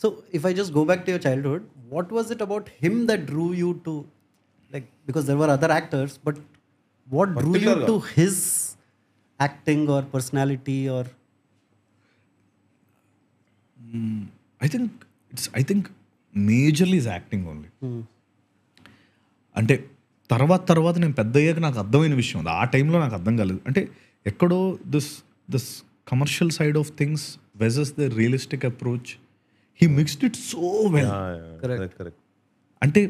So if I just go back to your childhood, what was it about him that drew you to, like, because there were other actors, but what drew you to his acting or personality or? I think majorly is acting only. అంటే తర్వాత నేను పెద్ద అయ్యాక నాకు అర్థమైన విషయం అది. ఆ టైంలో నాకు అర్థం కాలేదు. అంటే ఎక్కడో this commercial side of things versus the realistic approach, he mixed it so well. Correct. అంటే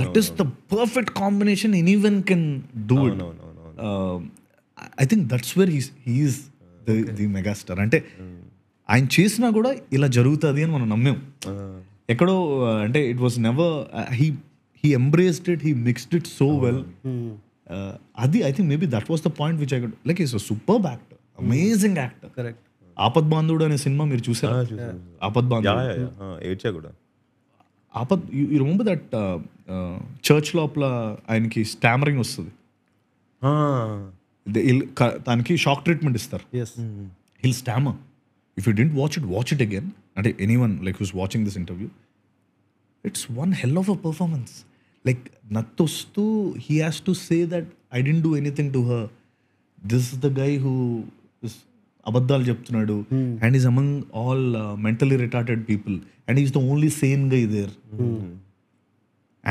that is the perfect combination, anyone can do it. I think that's where he is the megastar. అంటే ఆయన చేసినా కూడా ఇలా జరుగుతుంది అని మనం నమ్మాం. ఎక్కడో అంటే it was never, he embraced it, he mixed it so well. Adi, I think maybe that was the point which I could, like, he's a superb actor, amazing actor. Correct. Aapadbandhavudu అనే సినిమా మీరు చూసారా? Aapadbandhavudu ఏడ్చా కూడా. Aapad, you remember that church లోపల ఆయనకి stammering వస్తుంది, దానికి షాక్ ట్రీట్మెంట్ ఇస్తారు. He'll stammer. If you didn't watch it again, అంటే anyone like who's watching this interview, it's one hell of a performance. Like, nattostu, he has to say that I didn't do anything to her. This is the guy who is abaddal cheptunadu, and he's among all mentally retarded people, and he's the only sane guy there.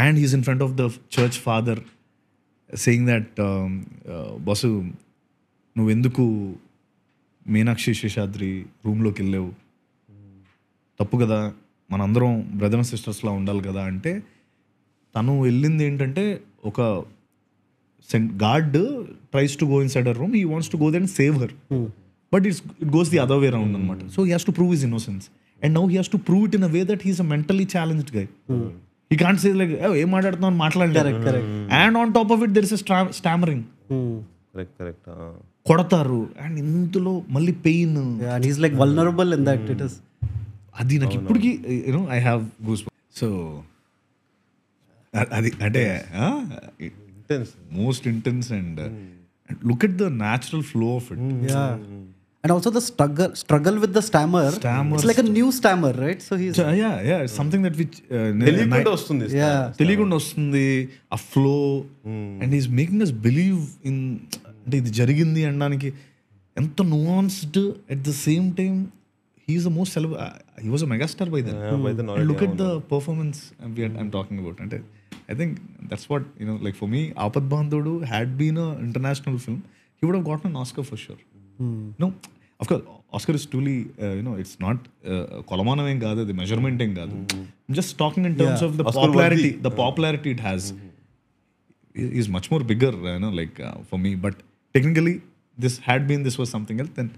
And he's in front of the church father saying that basu నువ్వు ఎందుకు మీనాక్షి శేషాద్రి రూమ్లోకి వెళ్ళావు, తప్పు కదా, మనందరం brother and సిస్టర్స్లా ఉండాలి కదా. అంటే తను వెళ్ళింది ఏంటంటే, ఒక god tries to go inside her room, he wants to go there and save her, but it goes the other way round అనమాట. So he has to prove his innocence, and now he has to prove it in a way that he's a mentally challenged guy. He can't say like ఏం మాట్లాడుతున్నావు అని మాట్లాడలేదు. And on top of it there is stammering. కొడతారు, అండ్ ఇందులో మళ్ళీ pain, he's like vulnerable in that. It is అది నాకు ఇప్పటికీ ఐ హ్యావ్ గూస్. సో అది అంటే most intense, and look at the natural flow of it. And also the struggle with the stammer. It's like a new stammer, right? So he's it's something that which తెలియకుండా వస్తుంది ఆ flow, and he's making us believe in, అంటే ఇది జరిగింది అనడానికి ఎంత nuanced at the same time. He's the most he was a megastar by then. And look at the performance I'm talking about. And I think that's what, like for me, Aapath Bandhudu had been an international film, he would have gotten an Oscar for sure. No, of course, Oscar is truly, it's not Kolamanam em kaadu, the measurement em kaadu. I'm just talking in terms of the popularity, the popularity it has is much more bigger, like for me. But technically, this was something else. Then,